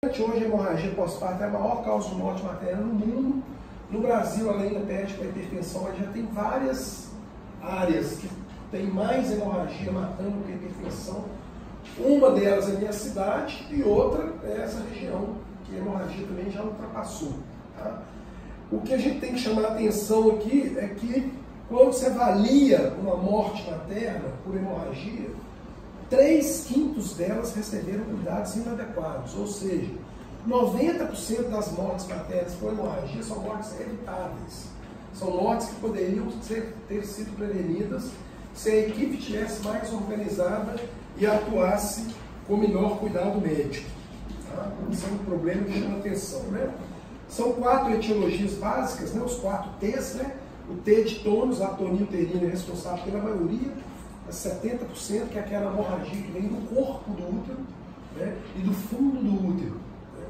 Hoje a hemorragia pós-parto é a maior causa de morte materna no mundo. No Brasil, além da peste para a hipertensão, já tem várias áreas que tem mais hemorragia matando que a hipertensão. Uma delas é a minha cidade e outra é essa região, que a hemorragia também já ultrapassou. Tá? O que a gente tem que chamar a atenção aqui é que quando você avalia uma morte materna por hemorragia, 3/5 delas receberam cuidados inadequados, ou seja, 90% das mortes maternas por hemorragia são mortes evitáveis. São mortes que poderiam ter sido prevenidas se a equipe tivesse mais organizada e atuasse com melhor cuidado médico. Tá? Esse é um problema que chama atenção. Né? São 4 etiologias básicas, né? Os 4 T's. Né? O T de tônus, a atonia uterina, é responsável pela maioria, 70%, que é aquela hemorragia que vem do corpo do útero, né? E do fundo do útero. Né?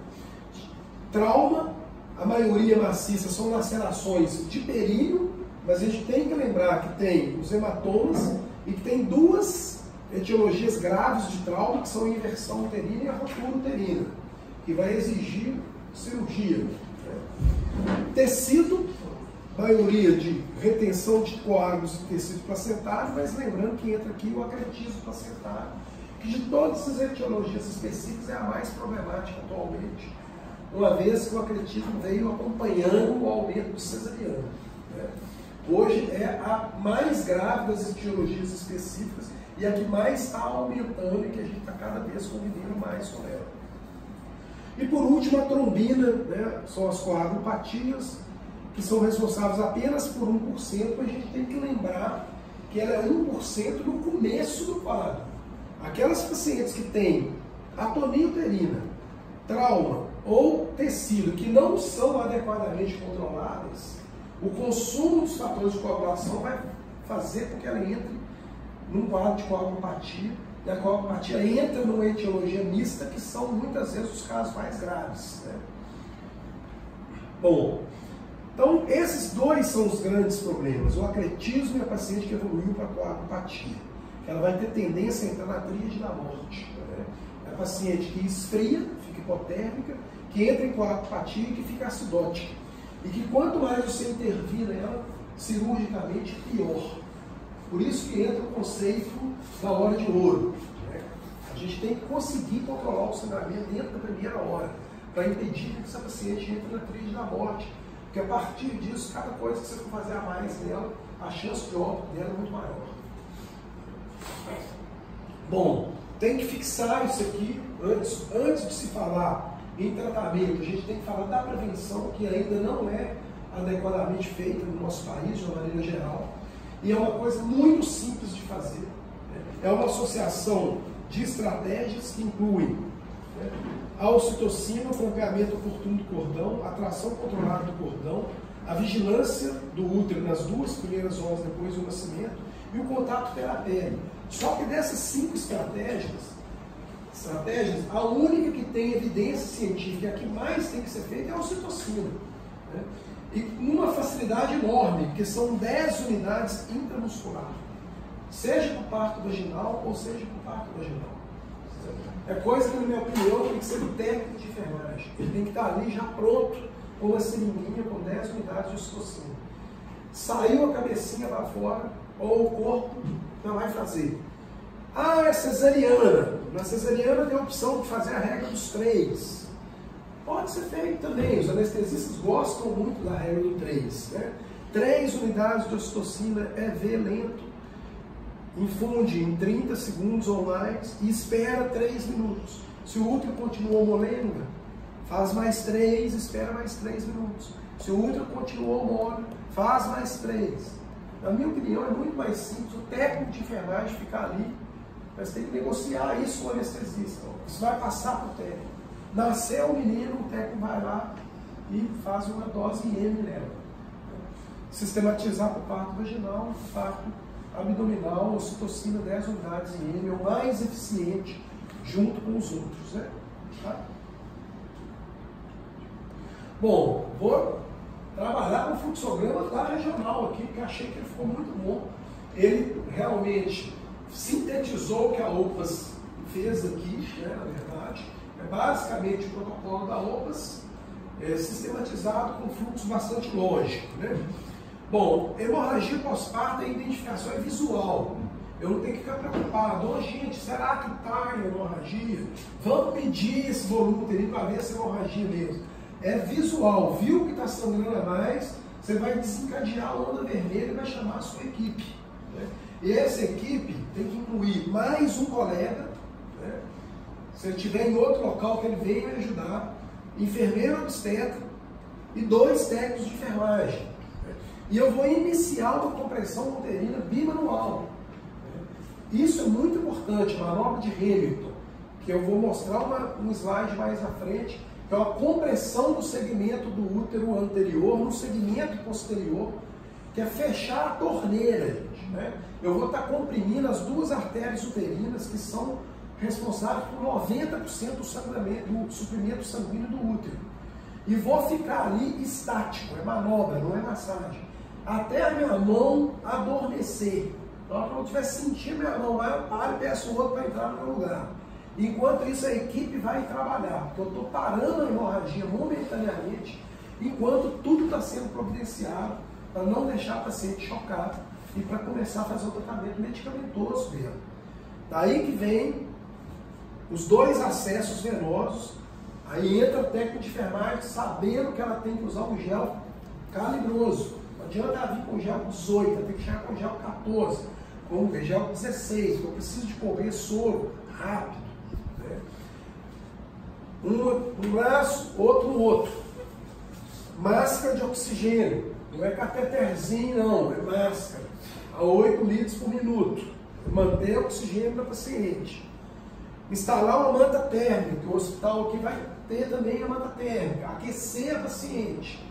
Trauma, a maioria maciça são lacerações de períneo, mas a gente tem que lembrar que tem os hematomas e que tem 2 etiologias graves de trauma, que são a inversão uterina e a rotura uterina, que vai exigir cirurgia. Né? Tecido, maioria de retenção de coágulos e tecido placentário, mas lembrando que entra aqui o acretismo placentário, que de todas essas etiologias específicas é a mais problemática atualmente, uma vez que o acretismo veio acompanhando o aumento do cesariano. Né? Hoje é a mais grave das etiologias específicas e a que mais está aumentando e que a gente está cada vez convivendo mais com ela. E por último, a trombina, né? São as coagulopatias, que são responsáveis apenas por 1%, a gente tem que lembrar que ela é 1% no começo do quadro. Aquelas pacientes que têm atonia uterina, trauma ou tecido que não são adequadamente controladas, o consumo dos fatores de coagulação vai fazer com que ela entre num quadro de coagulopatia, e a coagulopatia entra numa etiologia mista, que são muitas vezes os casos mais graves. Né? Bom, então, esses 2 são os grandes problemas, o acretismo e a paciente que evoluiu para a coagulopatia. Ela vai ter tendência a entrar na tríade da morte. Né? É a paciente que esfria, fica hipotérmica, que entra em coagulopatia e que fica acidótica. E que quanto mais você intervir nela, cirurgicamente, pior. Por isso que entra o conceito da hora de ouro. Né? A gente tem que conseguir controlar o sangramento dentro da primeira hora, para impedir que essa paciente entre na tríade da morte. Porque a partir disso, cada coisa que você for fazer a mais nela, a chance de óbito dela é muito maior. Bom, tem que fixar isso aqui antes de se falar em tratamento. A gente tem que falar da prevenção, que ainda não é adequadamente feita no nosso país, de uma maneira geral. E é uma coisa muito simples de fazer. Né? É uma associação de estratégias que incluem, né, a ocitocina, o campeamento oportuno do cordão, a tração controlada do cordão, a vigilância do útero nas 2 primeiras horas depois do nascimento e o contato pela pele. Só que dessas 5 estratégias, a única que tem evidência científica, a que mais tem que ser feita é a ocitocina. Né? E numa facilidade enorme, porque são 10 unidades intramuscular, seja por parto vaginal ou seja por parto vaginal. É coisa que, na minha opinião, tem que ser do técnico de enfermagem. Ele tem que estar ali já pronto, com uma seringuinha com 10 unidades de ocitocina. Saiu a cabecinha lá fora, ou o corpo, não vai fazer. Ah, é cesariana. Na cesariana tem a opção de fazer a regra dos 3. Pode ser feito também. Os anestesistas gostam muito da regra do 3. Né? 3 unidades de ocitocina é V lento. Infunde em 30 segundos ou mais e espera 3 minutos. Se o útero continuou molenga, faz mais 3, espera mais 3 minutos. Se o útero continuou mole, faz mais 3. Na minha opinião, é muito mais simples o técnico de enfermagem ficar ali, mas tem que negociar isso com o anestesista. Isso vai passar para o técnico. Nasceu o menino, o técnico vai lá e faz uma dose IM nela. Sistematizar para o parto vaginal, parto abdominal, ocitocina 10 unidades em M, é o mais eficiente junto com os outros. Né? Tá? Bom, vou trabalhar com o fluxograma da regional aqui, porque achei que ele ficou muito bom. Ele realmente sintetizou o que a OPAS fez aqui, né, na verdade. É basicamente o protocolo da OPAS, sistematizado com fluxo bastante lógico, né? Bom, hemorragia pós-parto, a identificação é visual. Eu não tenho que ficar preocupado. Oh, gente, será que está em hemorragia? Vamos medir esse volume uterino para ver essa hemorragia mesmo. É visual. Viu que está sangrando a mais, você vai desencadear a onda vermelha e vai chamar a sua equipe, né? E essa equipe tem que incluir mais um colega, né? Se ele estiver em outro local, que ele venha me ajudar, enfermeiro obstetra e 2 técnicos de enfermagem. E eu vou iniciar uma compressão uterina bimanual. Isso é muito importante, manobra de Hamilton, que eu vou mostrar um slide mais à frente, que é uma compressão do segmento do útero anterior no segmento posterior, que é fechar a torneira, gente, né? Eu vou estar comprimindo as 2 artérias uterinas, que são responsáveis por 90% do suprimento sanguíneo do útero. E vou ficar ali estático, é manobra, não é massagem, até a minha mão adormecer. Então, quando eu estiver sentindo minha mão, eu paro e peço o outro para entrar no meu lugar. Enquanto isso, a equipe vai trabalhar, porque eu estou parando a hemorragia momentaneamente, enquanto tudo está sendo providenciado para não deixar o paciente chocado e para começar a fazer o tratamento medicamentoso dela. Daí que vem os 2 acessos venosos, aí entra o técnico de enfermagem sabendo que ela tem que usar um gel calibroso. Não adianta ela vir com gel 18, ela tem que chegar com gel 14, com gel 16, eu preciso de correr soro rápido, né? Um braço, outro no outro. Máscara de oxigênio, não é cateterzinho não, é máscara, a 8 litros por minuto, manter o oxigênio da paciente. Instalar uma manta térmica, o hospital aqui vai ter também a manta térmica, aquecer a paciente,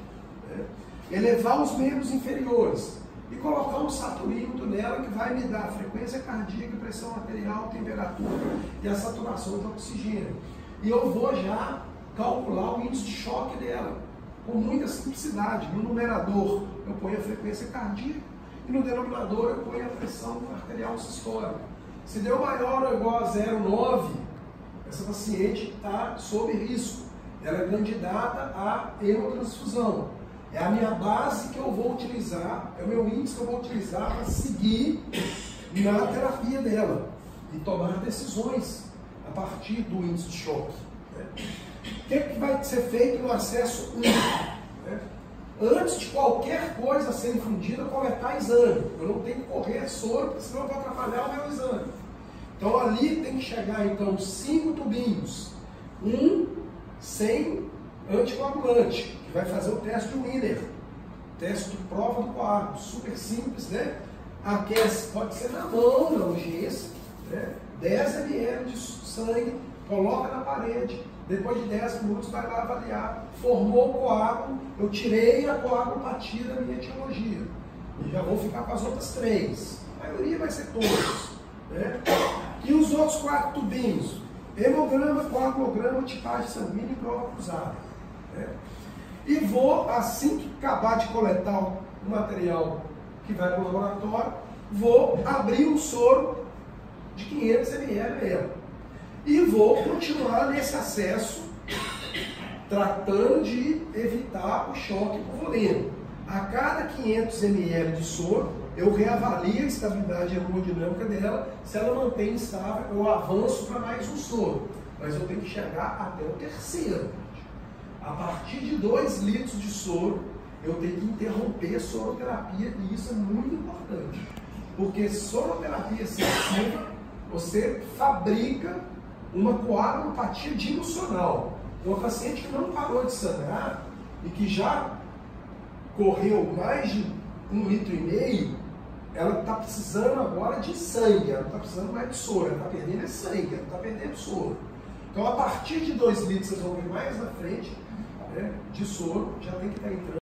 né? Elevar os membros inferiores e colocar um saturímetro nela que vai me dar a frequência cardíaca, pressão arterial, temperatura e a saturação de oxigênio. E eu vou já calcular o índice de choque dela, com muita simplicidade. No numerador eu ponho a frequência cardíaca e no denominador eu ponho a pressão arterial sistólica. Se deu maior ou igual a 0,9, essa paciente está sob risco. Ela é candidata à hemotransfusão. É a minha base que eu vou utilizar, é o meu índice que eu vou utilizar para seguir na terapia dela e tomar decisões a partir do índice de choque, né? O que vai ser feito no acesso 1? Né? Antes de qualquer coisa ser infundida, coletar exame. Eu não tenho que correr soro, porque senão eu vou atrapalhar o meu exame. Então ali tem que chegar então 5 tubinhos, um sem anticoagulante, que vai fazer o teste de Wiener, teste de prova do coágulo, super simples, né? Aquece, pode ser na mão, na urgência, né? 10 ml de sangue, coloca na parede, depois de 10 minutos vai lá avaliar, formou o coágulo, eu tirei a coagulopatia da minha etiologia, e já vou ficar com as outras 3, a maioria vai ser todos, né? E os outros 4 tubinhos, hemograma, coagulograma, tipagem sanguínea e prova cruzada, né? E vou, assim que acabar de coletar o material que vai para o laboratório, vou abrir um soro de 500 ml mesmo. E vou continuar nesse acesso, tratando de evitar o choque hipovolêmico. A cada 500 ml de soro, eu reavalio a estabilidade hemodinâmica dela. Se ela mantém estável, eu avanço para mais um soro. Mas eu tenho que chegar até o terceiro. A partir de 2 litros de soro, eu tenho que interromper a soroterapia, e isso é muito importante. Porque soroterapia excessiva, você fabrica uma coagulopatia disfuncional. Uma paciente que não parou de sangrar e que já correu mais de 1,5 litro, ela está precisando agora de sangue, ela não está precisando mais de soro, ela está perdendo sangue, ela não está perdendo soro. Então, a partir de 2 litros, vocês vão ver mais na frente, né, de soro, já tem que estar entrando.